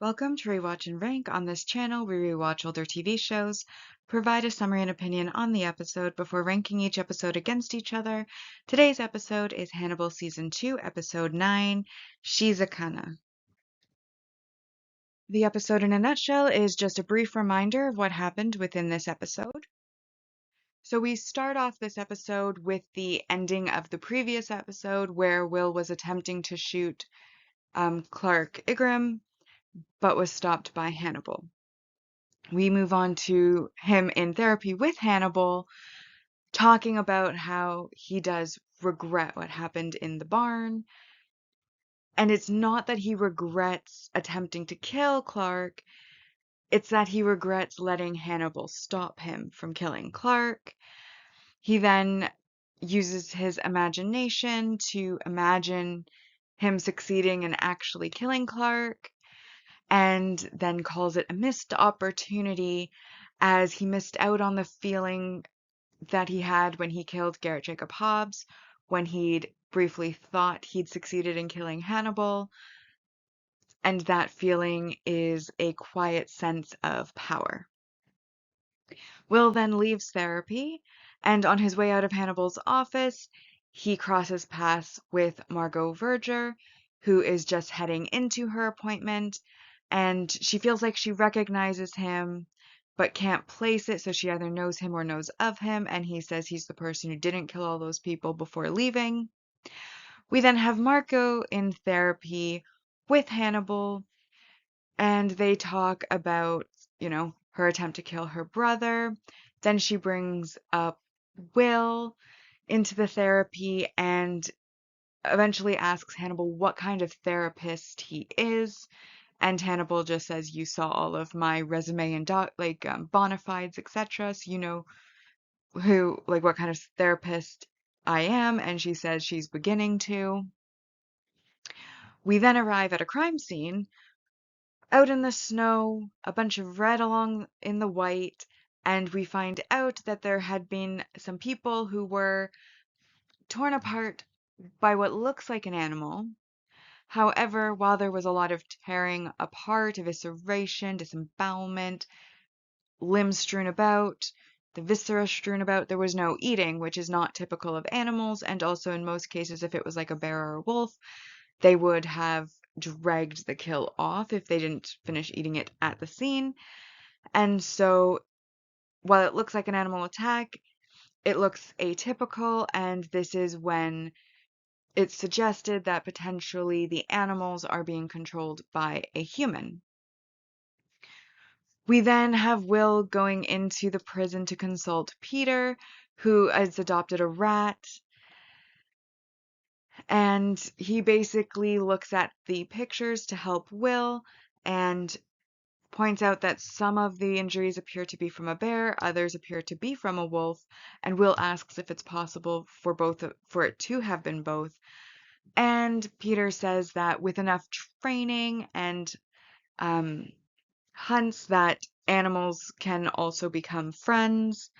Welcome to Rewatch-and-Rank. On this channel, we rewatch older TV shows, provide a summary and opinion on the episode before ranking each episode against each other. Today's episode is Hannibal Season 2, Episode 9, Shizakana. The episode in a nutshell is just a brief reminder of what happened within this episode. So we start off this episode with the ending of the previous episode where Will was attempting to shoot Clark Igram, but was stopped by Hannibal. We move on to him in therapy with Hannibal, talking about how he does regret what happened in the barn. And it's not that he regrets attempting to kill Clark, it's that he regrets letting Hannibal stop him from killing Clark. He then uses his imagination to imagine him succeeding in actually killing Clark, and then calls it a missed opportunity as he missed out on the feeling that he had when he killed Garrett Jacob Hobbs, when he'd briefly thought he'd succeeded in killing Hannibal, and that feeling is a quiet sense of power. Will then leaves therapy, and on his way out of Hannibal's office, he crosses paths with Margot Verger, who is just heading into her appointment, and she feels like she recognizes him but can't place it, so she either knows him or knows of him, and he says he's the person who didn't kill all those people before leaving. We then have Marco in therapy with Hannibal, and they talk about, her attempt to kill her brother. Then she brings up Will into the therapy and eventually asks Hannibal what kind of therapist he is. And Hannibal just says, "You saw all of my resume and bona fides, etc. So you know what kind of therapist I am." And she says she's beginning to. We then arrive at a crime scene out in the snow, a bunch of red along in the white, and we find out that there had been some people who were torn apart by what looks like an animal. However, while there was a lot of tearing apart, evisceration, disembowelment, limbs strewn about, the viscera strewn about, there was no eating, which is not typical of animals, and also in most cases, if it was like a bear or a wolf, they would have dragged the kill off if they didn't finish eating it at the scene. And so, while it looks like an animal attack, it looks atypical, and this is when it's suggested that potentially the animals are being controlled by a human. We then have Will going into the prison to consult Peter, who has adopted a rat, and he basically looks at the pictures to help Will and points out that some of the injuries appear to be from a bear, others appear to be from a wolf, and Will asks if it's possible for it to have been both. And Peter says that with enough training and hunts that animals can also become friends,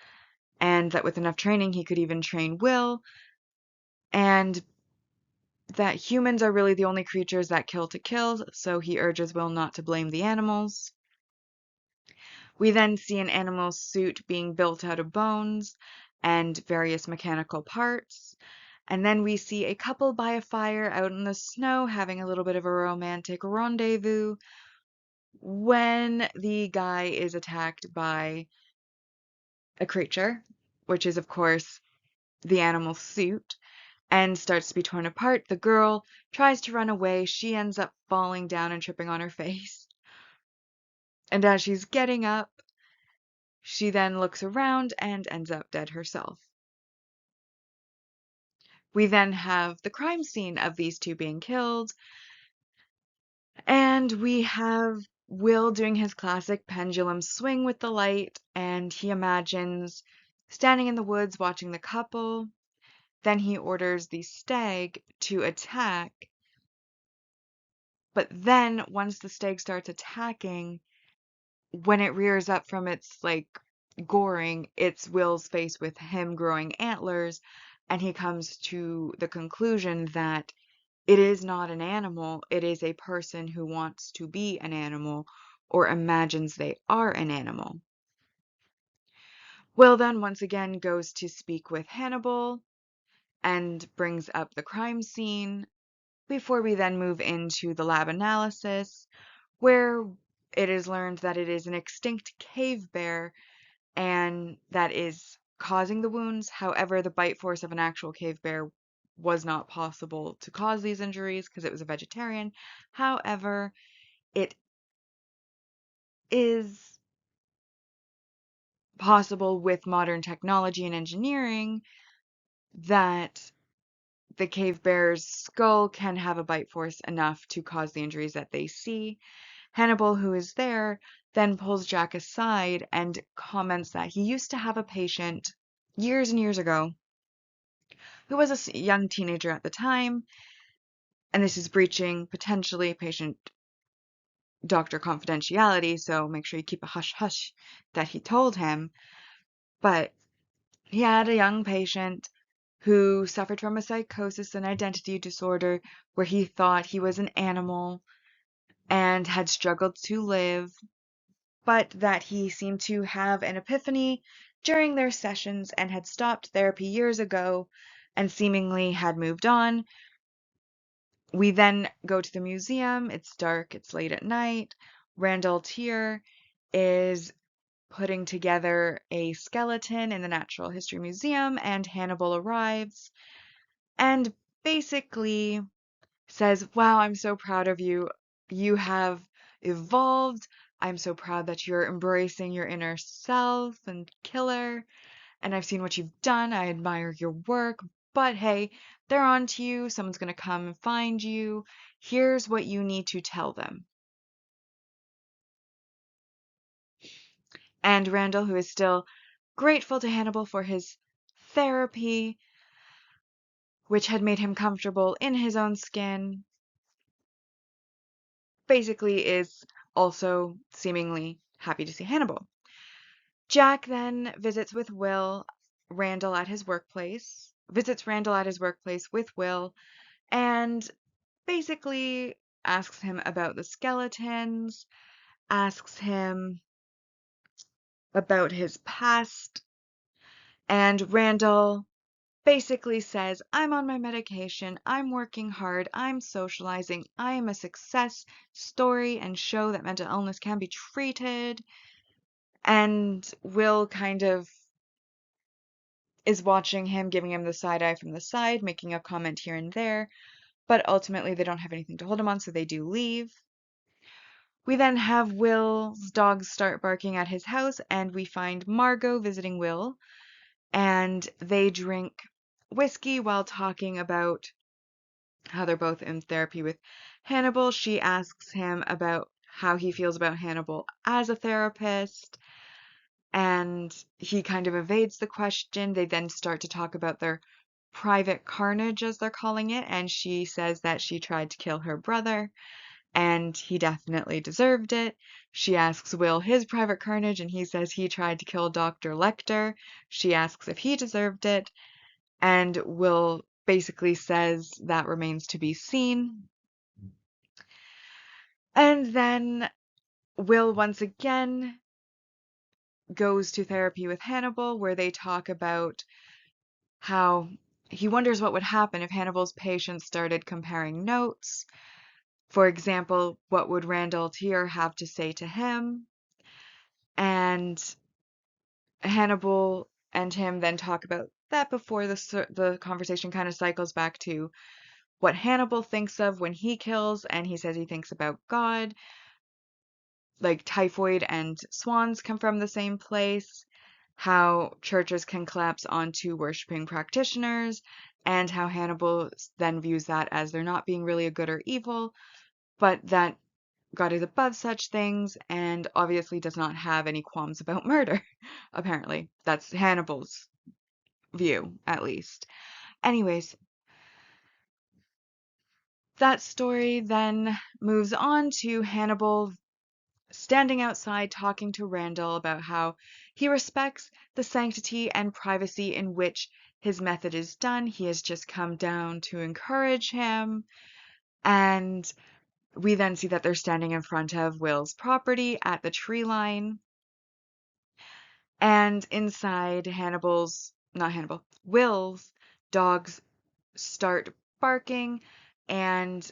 and that with enough training he could even train Will, and that humans are really the only creatures that kill to kill, so he urges Will not to blame the animals. We then see an animal suit being built out of bones and various mechanical parts. And then we see a couple by a fire out in the snow having a little bit of a romantic rendezvous when the guy is attacked by a creature, which is, of course, the animal suit, and starts to be torn apart. The girl tries to run away. She ends up falling down and tripping on her face. And as she's getting up, she then looks around and ends up dead herself. We then have the crime scene of these two being killed, and we have Will doing his classic pendulum swing with the light, and he imagines standing in the woods watching the couple. Then he orders the stag to attack, but then once the stag starts attacking, when it rears up from its goring, it's Will's face with him growing antlers, and he comes to the conclusion that It is not an animal, it is a person who wants to be an animal or imagines they are an animal. Will then once again goes to speak with Hannibal and brings up the crime scene before we then move into the lab analysis, where it is learned that it is an extinct cave bear and that is causing the wounds. However, the bite force of an actual cave bear was not possible to cause these injuries because it was a vegetarian. However, it is possible with modern technology and engineering that the cave bear's skull can have a bite force enough to cause the injuries that they see. Hannibal, who is there, then pulls Jack aside and comments that he used to have a patient years and years ago who was a young teenager at the time, and this is breaching potentially patient doctor confidentiality, so make sure you keep a hush hush that he told him. But he had a young patient who suffered from a psychosis and identity disorder where he thought he was an animal and had struggled to live, but that he seemed to have an epiphany during their sessions and had stopped therapy years ago and seemingly had moved on. We then go to the museum. It's dark, it's late at night. Randall Tier is putting together a skeleton in the Natural History Museum, and Hannibal arrives and basically says, "Wow, I'm so proud of you. You have evolved. I'm so proud that you're embracing your inner self and killer. And I've seen what you've done. I admire your work. But hey, they're on to you. Someone's going to come and find you. Here's what you need to tell them." And Randall, who is still grateful to Hannibal for his therapy, which had made him comfortable in his own skin, basically is also seemingly happy to see Hannibal. Jack then visits Randall at his workplace with Will, and basically asks him about the skeletons, asks him about his past, and Randall basically says, "I'm on my medication, I'm working hard, I'm socializing, I am a success story and show that mental illness can be treated." And Will kind of is watching him, giving him the side eye from the side, making a comment here and there, but ultimately they don't have anything to hold him on, so they do leave. We then have Will's dogs start barking at his house, and we find Margot visiting Will, and they drink whiskey while talking about how they're both in therapy with Hannibal. She asks him about how he feels about Hannibal as a therapist, and he kind of evades the question. They then start to talk about their private carnage, as they're calling it, and she says that she tried to kill her brother, and he definitely deserved it. She asks Will his private carnage, and he says he tried to kill Dr. Lecter. She asks if he deserved it, and Will basically says that remains to be seen. And then Will once again goes to therapy with Hannibal, where they talk about how he wonders what would happen if Hannibal's patients started comparing notes. For example, what would Randall Tier have to say to him? And Hannibal and him then talk about that before the conversation kind of cycles back to what Hannibal thinks of when he kills, and he says he thinks about God. Like typhoid and swans come from the same place, how churches can collapse onto worshiping practitioners, and how Hannibal then views that as there not being really a good or evil, but that God is above such things and obviously does not have any qualms about murder. Apparently, that's Hannibal's view, at least. Anyways, that story then moves on to Hannibal standing outside talking to Randall about how he respects the sanctity and privacy in which his method is done. He has just come down to encourage him. And we then see that they're standing in front of Will's property at the tree line. And inside Will's dogs start barking, and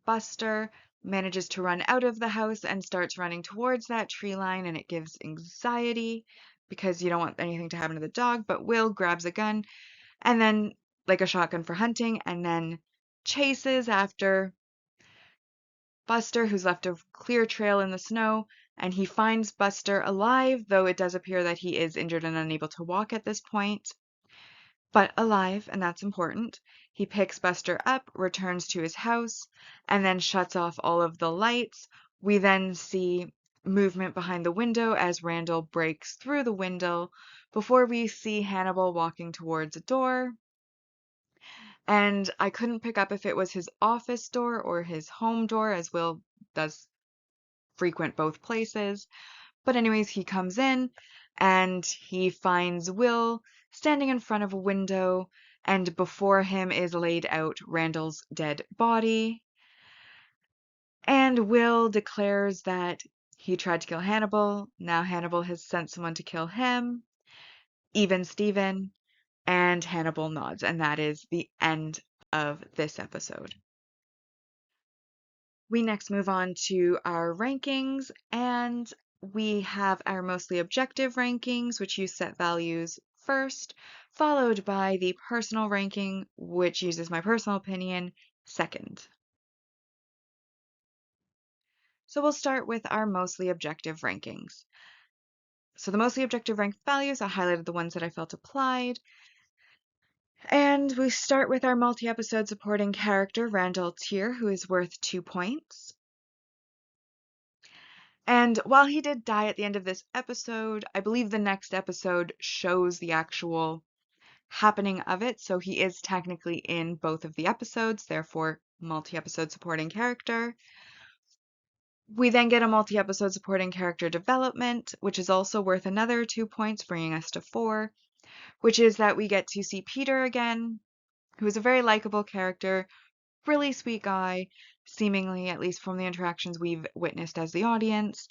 Buster manages to run out of the house and starts running towards that tree line, and it gives anxiety because you don't want anything to happen to the dog. But Will grabs a gun and then, like a shotgun for hunting, and then chases after Buster, who's left a clear trail in the snow, and he finds Buster alive, though it does appear that he is injured and unable to walk at this point, but alive, and that's important. He picks Buster up, returns to his house, and then shuts off all of the lights. We then see movement behind the window as Randall breaks through the window before we see Hannibal walking towards a door. And I couldn't pick up if it was his office door or his home door, as Will does frequent both places. But anyways, he comes in and he finds Will standing in front of a window, and before him is laid out Randall's dead body. And Will declares that he tried to kill Hannibal. Now Hannibal has sent someone to kill him, even Steven, and Hannibal nods. And that is the end of this episode. We next move on to our rankings, and we have our mostly objective rankings, which use set values first, followed by the personal ranking, which uses my personal opinion second. So we'll start with our mostly objective rankings. So the mostly objective ranked values, I highlighted the ones that I felt applied. And we start with our multi-episode supporting character, Randall Tier, who is worth 2 points. And while he did die at the end of this episode, I believe the next episode shows the actual happening of it, so he is technically in both of the episodes, therefore multi-episode supporting character. We then get a multi-episode supporting character development, which is also worth another 2 points, bringing us to 4, which is that we get to see Peter again, who is a very likable character, really sweet guy, seemingly, at least from the interactions we've witnessed as the audience.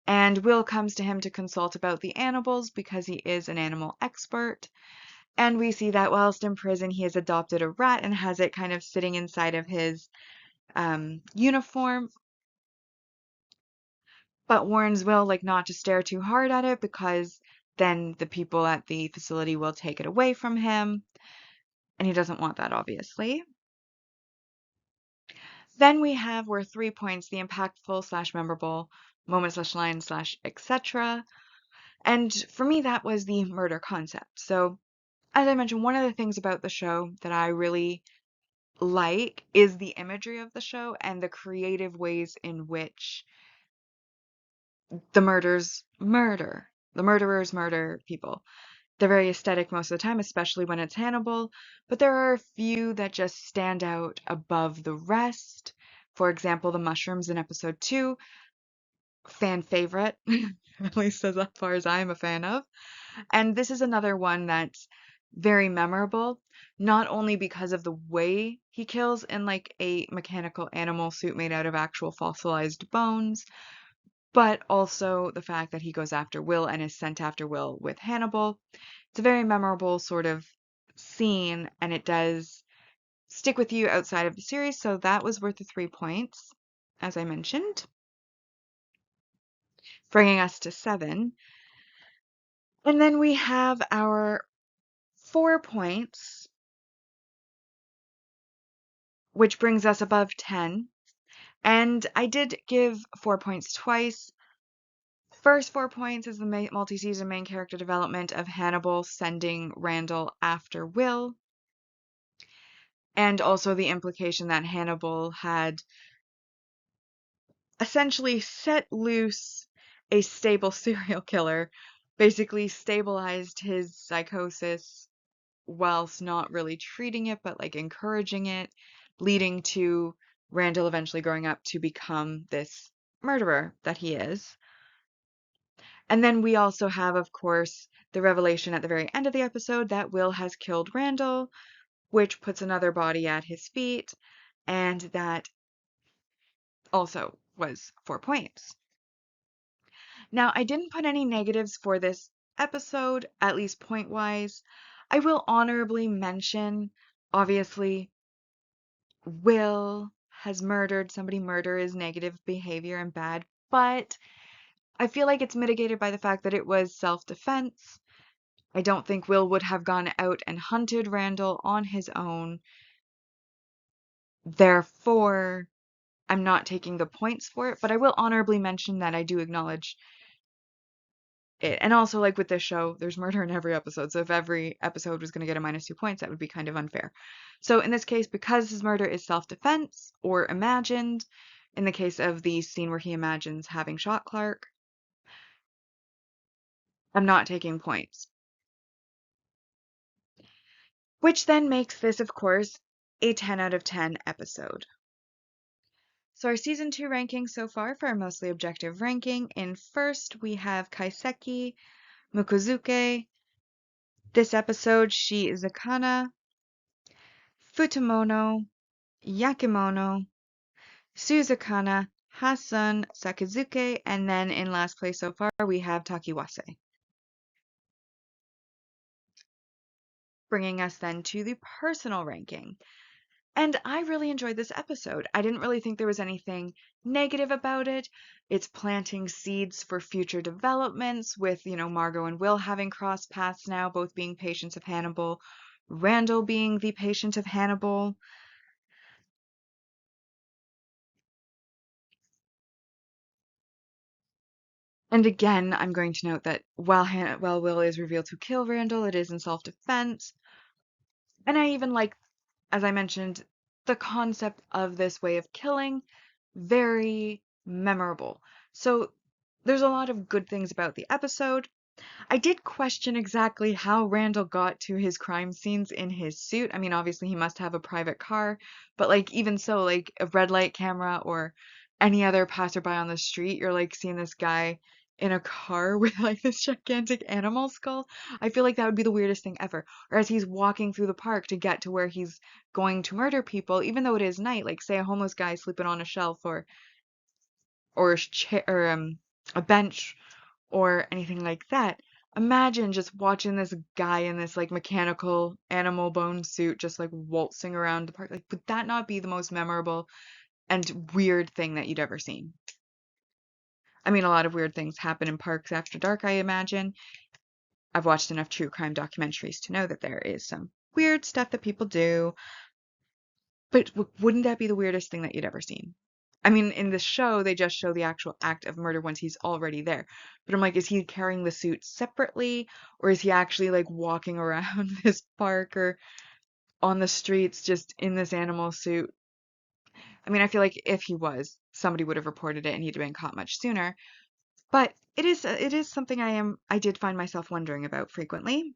And Will comes to him to consult about the animals because he is an animal expert. And we see that whilst in prison, he has adopted a rat and has it kind of sitting inside of his uniform, but warns Will like not to stare too hard at it because then the people at the facility will take it away from him. And he doesn't want that, obviously. Then we have worth 3 points, the impactful slash memorable moment slash line slash etc. And for me, that was the murder concept. So, as I mentioned, one of the things about the show that I really like is the imagery of the show and the creative ways in which the murderers murder people. They're very aesthetic most of the time, especially when it's Hannibal, but there are a few that just stand out above the rest. For example, the mushrooms in episode 2, fan favorite, at least as far as I'm a fan of. And this is another one that's very memorable, not only because of the way he kills in like a mechanical animal suit made out of actual fossilized bones, but also the fact that he goes after Will and is sent after Will with Hannibal. It's a very memorable sort of scene, and it does stick with you outside of the series, so that was worth the 3 points, as I mentioned, bringing us to 7. And then we have our 4 points, which brings us above 10. And I did give 4 points twice. First 4 points is the multi-season main character development of Hannibal sending Randall after Will, and also the implication that Hannibal had essentially set loose a stable serial killer, basically stabilized his psychosis whilst not really treating it, but like encouraging it, leading to Randall eventually growing up to become this murderer that he is. And then we also have, of course, the revelation at the very end of the episode that Will has killed Randall, which puts another body at his feet, and that also was 4 points. Now, I didn't put any negatives for this episode, at least point-wise. I will honorably mention, obviously, Will has murdered somebody. Murder is negative behavior and bad, but I feel like it's mitigated by the fact that it was self-defense. I don't think Will would have gone out and hunted Randall on his own. Therefore, I'm not taking the points for it, but I will honorably mention that I do acknowledge it. And also, like with this show, there's murder in every episode. So if every episode was going to get a -2 points, that would be kind of unfair. So in this case, because his murder is self-defense or imagined, in the case of the scene where he imagines having shot Clark, I'm not taking points. Which then makes this, of course, a 10 out of 10 episode. So our season 2 ranking so far for our mostly objective ranking, in first we have Kaiseki Mukozuke. This episode, she is Akana, Futamono, Yakimono, Suzakana, Hasan, Sakazuke, and then in last place so far we have Takiwase. Bringing us then to the personal ranking. And I really enjoyed this episode. I didn't really think there was anything negative about it. It's planting seeds for future developments with, Margot and Will having crossed paths now, both being patients of Hannibal, Randall being the patient of Hannibal. And again, I'm going to note that while Will is revealed to kill Randall, it is in self-defense. And I even like, as I mentioned, the concept of this way of killing, very memorable. So there's a lot of good things about the episode. I did question exactly how Randall got to his crime scenes in his suit. I mean, obviously he must have a private car, but like even so, like a red light camera or any other passerby on the street, you're like seeing this guy in a car with like this gigantic animal skull. I feel like that would be the weirdest thing ever. Or as he's walking through the park to get to where he's going to murder people, even though it is night, like say a homeless guy sleeping on a shelf or a bench or anything like that. Imagine just watching this guy in this like mechanical animal bone suit just like waltzing around the park. Like, would that not be the most memorable and weird thing that you'd ever seen? I mean, a lot of weird things happen in parks after dark, I imagine. I've watched enough true crime documentaries to know that there is some weird stuff that people do. But wouldn't that be the weirdest thing that you'd ever seen? I mean, in the show, they just show the actual act of murder once he's already there. But I'm like, is he carrying the suit separately? Or is he actually like walking around this park or on the streets just in this animal suit? I mean, I feel like if he was, somebody would have reported it and he'd have been caught much sooner. But it is something I did find myself wondering about frequently.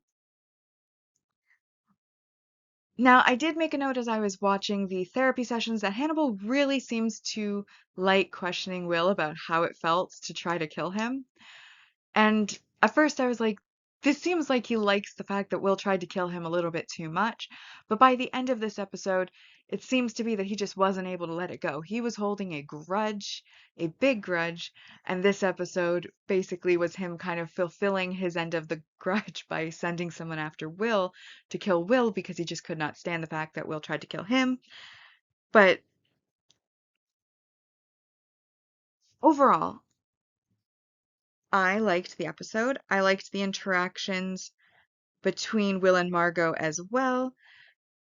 Now, I did make a note as I was watching the therapy sessions that Hannibal really seems to like questioning Will about how it felt to try to kill him. And at first I was like, this seems like he likes the fact that Will tried to kill him a little bit too much. But by the end of this episode, it seems to be that he just wasn't able to let it go. He was holding a grudge, a big grudge, and this episode basically was him kind of fulfilling his end of the grudge by sending someone after Will to kill Will because he just could not stand the fact that Will tried to kill him. But overall, I liked the episode. I liked the interactions between Will and Margot as well.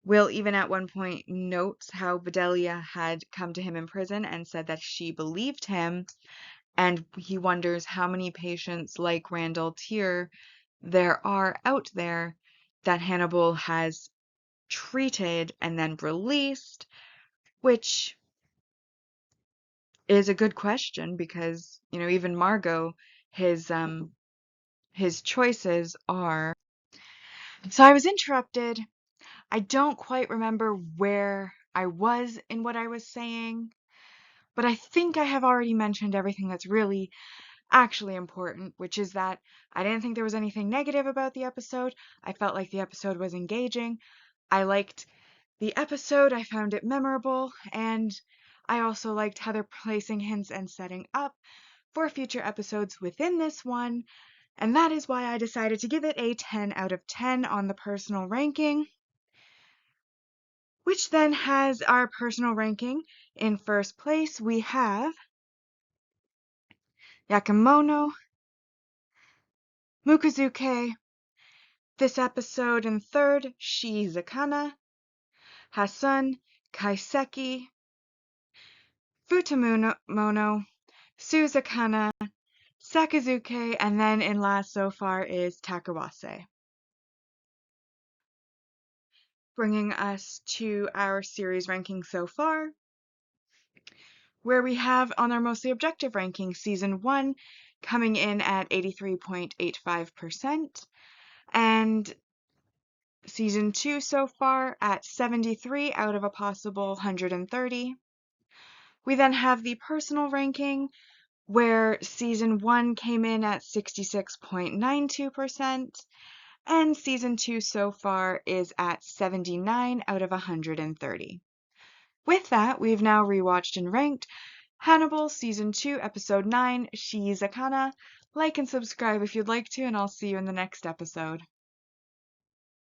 Will even at one point notes how Bedelia had come to him in prison and said that she believed him, and he wonders how many patients like Randall Tier there are out there that Hannibal has treated and then released, which is a good question because, even Margot, his his choices are. So I was interrupted. I don't quite remember where I was in what I was saying, but I think I have already mentioned everything that's really actually important, which is that I didn't think there was anything negative about the episode. I felt like the episode was engaging. I liked the episode. I found it memorable, and I also liked how they're placing hints and setting up for future episodes within this one, and that is why I decided to give it a 10 out of 10 on the personal ranking, which then has our personal ranking. In first place, we have Yakemono, Mukazuke, this episode in third, Shizakana, Hasun, Kaiseki, Futamono, Suzakana, Sakazuke, and then in last so far is Takawase. Bringing us to our series ranking so far, where we have on our mostly objective ranking, Season 1 coming in at 83.85%, and Season 2 so far at 73 out of a possible 130. We then have the personal ranking, where Season 1 came in at 66.92%, and Season 2 so far is at 79 out of 130. With that, we've now rewatched and ranked Hannibal Season 2, Episode 9, Shizakana. Like and subscribe if you'd like to, and I'll see you in the next episode.